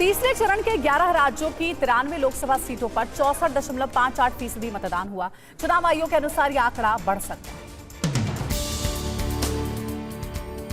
तीसरे चरण के 11 राज्यों की 93 लोकसभा सीटों पर 64.58% मतदान हुआ। चुनाव आयोग के अनुसार यह आंकड़ा बढ़ सकता है।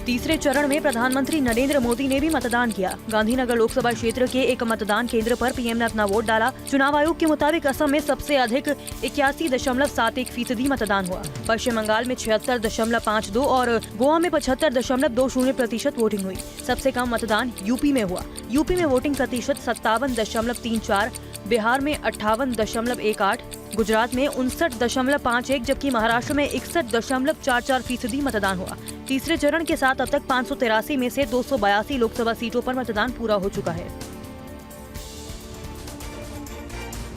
तीसरे चरण में प्रधानमंत्री नरेंद्र मोदी ने भी मतदान किया। गांधीनगर लोकसभा क्षेत्र के एक मतदान केंद्र पर पीएम ने अपना वोट डाला। चुनाव आयोग के मुताबिक असम में सबसे अधिक 81.71% मतदान हुआ। पश्चिम बंगाल में 76.52 और गोवा में 75.20% वोटिंग हुई। सबसे कम मतदान यूपी में हुआ। यूपी में वोटिंग प्रतिशत 57.34, बिहार में 58.18, गुजरात में 59.51 जबकि महाराष्ट्र में 61.44% मतदान हुआ। तीसरे चरण के साथ अब तक 583 में से 282 लोकसभा सीटों पर मतदान पूरा हो चुका है।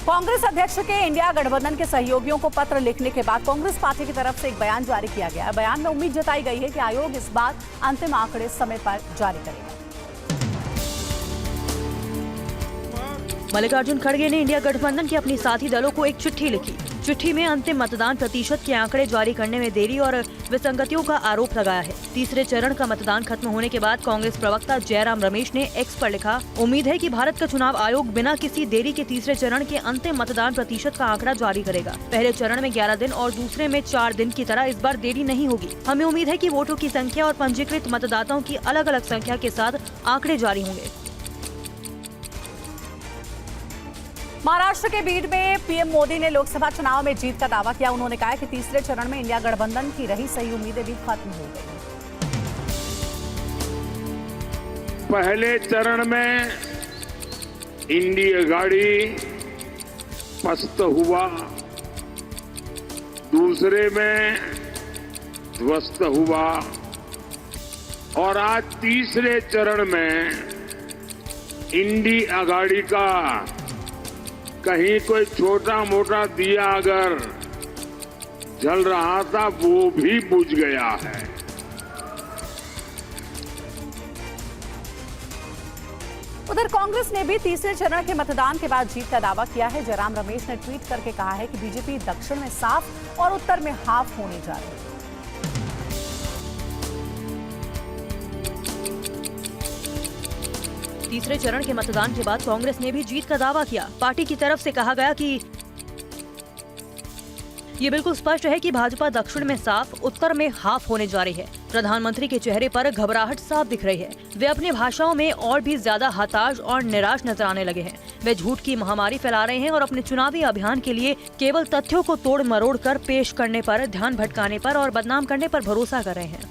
कांग्रेस अध्यक्ष के इंडिया गठबंधन के सहयोगियों को पत्र लिखने के बाद कांग्रेस पार्टी की तरफ से एक बयान जारी किया गया। बयान में उम्मीद जताई गई है कि आयोग इस बार अंतिम आंकड़े समय पर जारी करेगा। मल्लिकार्जुन खड़गे ने इंडिया गठबंधन के अपने साथी दलों को एक चिट्ठी लिखी। चिट्ठी में अंतिम मतदान प्रतिशत के आंकड़े जारी करने में देरी और विसंगतियों का आरोप लगाया है। तीसरे चरण का मतदान खत्म होने के बाद कांग्रेस प्रवक्ता जयराम रमेश ने एक्स पर लिखा, उम्मीद है कि भारत का चुनाव आयोग बिना किसी देरी के तीसरे चरण के अंतिम मतदान प्रतिशत का आंकड़ा जारी करेगा। पहले चरण में 11 दिन और दूसरे में 4 दिन की तरह इस बार देरी नहीं होगी। हमें उम्मीद है कि वोटों की संख्या और पंजीकृत मतदाताओं की अलग अलग संख्या के साथ आंकड़े जारी होंगे। महाराष्ट्र के बीड में पीएम मोदी ने लोकसभा चुनाव में जीत का दावा किया। उन्होंने कहा कि तीसरे चरण में इंडिया गठबंधन की रही सही उम्मीदें भी खत्म हो गई। पहले चरण में इंडिया गाड़ी पस्त हुआ, दूसरे में ध्वस्त हुआ और आज तीसरे चरण में इंडिया गाड़ी का कहीं कोई छोटा मोटा दिया अगर जल रहा था वो भी बुझ गया है। उधर कांग्रेस ने भी तीसरे चरण के मतदान के बाद जीत का दावा किया है। जयराम रमेश ने ट्वीट करके कहा है कि बीजेपी दक्षिण में साफ और उत्तर में हाफ होने जा रही है। तीसरे चरण के मतदान के बाद कांग्रेस ने भी जीत का दावा किया। पार्टी की तरफ से कहा गया कि ये बिल्कुल स्पष्ट है कि भाजपा दक्षिण में साफ, उत्तर में हाफ होने जा रही है। प्रधानमंत्री के चेहरे पर घबराहट साफ दिख रही है। वे अपने भाषाओं में और भी ज्यादा हताश और निराश नजर आने लगे हैं। वे झूठ की महामारी फैला रहे हैं और अपने चुनावी अभियान के लिए केवल तथ्यों को तोड़ मरोड़ कर पेश करने पर, ध्यान भटकाने पर और बदनाम करने पर भरोसा कर रहे हैं।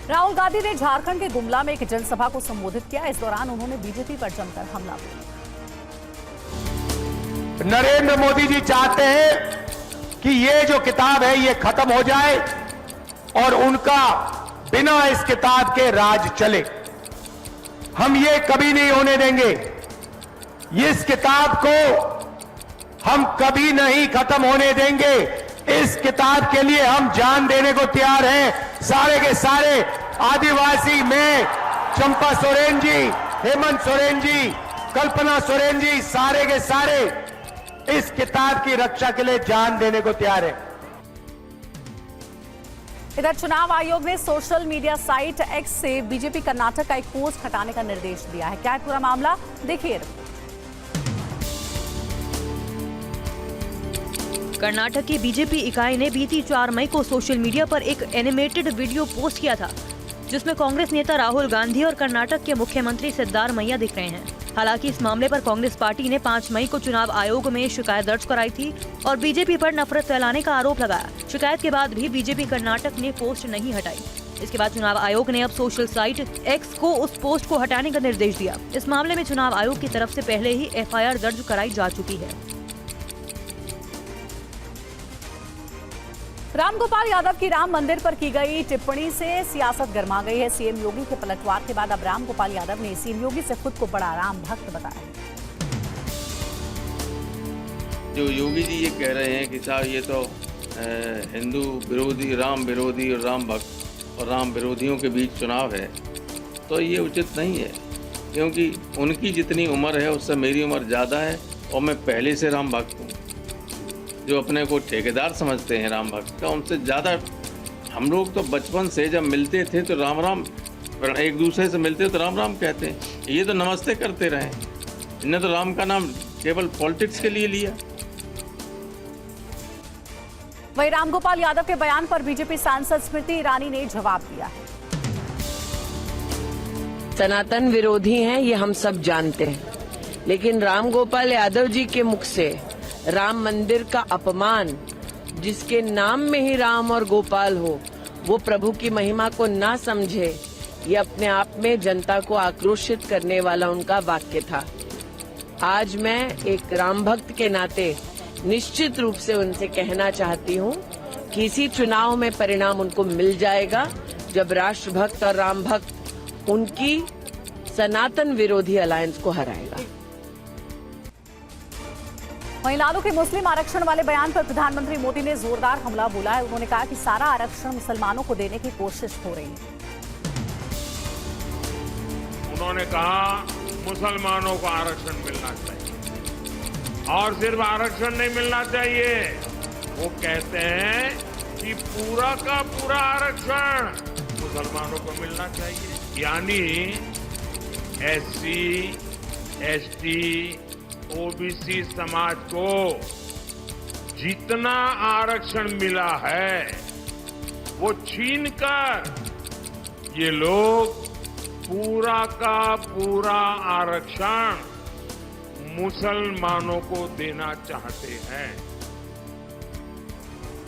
राहुल गांधी ने झारखंड के गुमला में एक जनसभा को संबोधित किया। इस दौरान उन्होंने बीजेपी पर जमकर हमला बोला। नरेंद्र मोदी जी चाहते हैं कि ये जो किताब है ये खत्म हो जाए और उनका बिना इस किताब के राज चले। हम ये कभी नहीं होने देंगे। इस किताब को हम कभी नहीं खत्म होने देंगे। इस किताब के लिए हम जान देने को तैयार हैं। सारे के सारे आदिवासी में चंपा सोरेन जी, हेमंत सोरेन जी, कल्पना सोरेन जी, सारे के सारे इस किताब की रक्षा के लिए जान देने को तैयार है। इधर चुनाव आयोग ने सोशल मीडिया साइट एक्स से बीजेपी कर्नाटक का एक पोस्ट हटाने का निर्देश दिया है। क्या है पूरा मामला, देखिए। कर्नाटक की बीजेपी इकाई ने बीती 4 मई को सोशल मीडिया पर एक एनिमेटेड वीडियो पोस्ट किया था, जिसमें कांग्रेस नेता राहुल गांधी और कर्नाटक के मुख्यमंत्री सिद्धारमैया दिख रहे हैं। हालांकि इस मामले पर कांग्रेस पार्टी ने 5 मई को चुनाव आयोग में शिकायत दर्ज कराई थी और बीजेपी पर नफरत फैलाने का आरोप लगाया। शिकायत के बाद भी बीजेपी कर्नाटक ने पोस्ट नहीं हटाई। इसके बाद चुनाव आयोग ने अब सोशल साइट एक्स को उस पोस्ट को हटाने का निर्देश दिया। इस मामले में चुनाव आयोग की तरफ से पहले ही FIR दर्ज कराई जा चुकी है। रामगोपाल यादव की राम मंदिर पर की गई टिप्पणी से सियासत गर्मा गई है। सीएम योगी के पलटवार के बाद अब रामगोपाल यादव ने सीएम योगी से खुद को बड़ा राम भक्त बताया। जो योगी जी ये कह रहे हैं कि साहब ये तो हिंदू विरोधी, राम विरोधी और राम भक्त और राम विरोधियों के बीच चुनाव है, तो ये उचित नहीं है, क्योंकि उनकी जितनी उम्र है उससे मेरी उम्र ज़्यादा है और मैं पहले से राम भक्त हूँ। जो अपने को ठेकेदार समझते हैं राम भक्त का, उनसे ज़्यादा हम लोग तो बचपन से जब मिलते थे तो राम राम पर एक दूसरे से मिलते तो राम राम कहते हैं, ये तो नमस्ते करते रहे। इन्हें तो राम का नाम केवल पॉलिटिक्स के लिए लिया। वहीं रामगोपाल यादव के बयान पर बीजेपी सांसद स्मृति ईरानी ने जवाब दिया है। सनातन विरोधी हैं ये हम सब जानते हैं, लेकिन रामगोपाल यादव जी के मुख से राम मंदिर का अपमान, जिसके नाम में ही राम और गोपाल हो, वो प्रभु की महिमा को ना समझे, ये अपने आप में जनता को आक्रोशित करने वाला उनका वाक्य था। आज मैं एक राम भक्त के नाते निश्चित रूप से उनसे कहना चाहती हूँ कि इसी चुनाव में परिणाम उनको मिल जाएगा, जब राष्ट्रभक्त और राम भक्त उनकी सनातन विरोधी अलायंस को हराएगा। वहीं लालू के मुस्लिम आरक्षण वाले बयान पर प्रधानमंत्री मोदी ने जोरदार हमला बोला है। उन्होंने कहा कि सारा आरक्षण मुसलमानों को देने की कोशिश हो रही है। उन्होंने कहा मुसलमानों को आरक्षण मिलना चाहिए, और सिर्फ आरक्षण नहीं मिलना चाहिए, वो कहते हैं कि पूरा का पूरा आरक्षण मुसलमानों को मिलना चाहिए। यानी एससी, एसटी, ओबीसी समाज को जितना आरक्षण मिला है वो छीनकर ये लोग पूरा का पूरा आरक्षण मुसलमानों को देना चाहते हैं।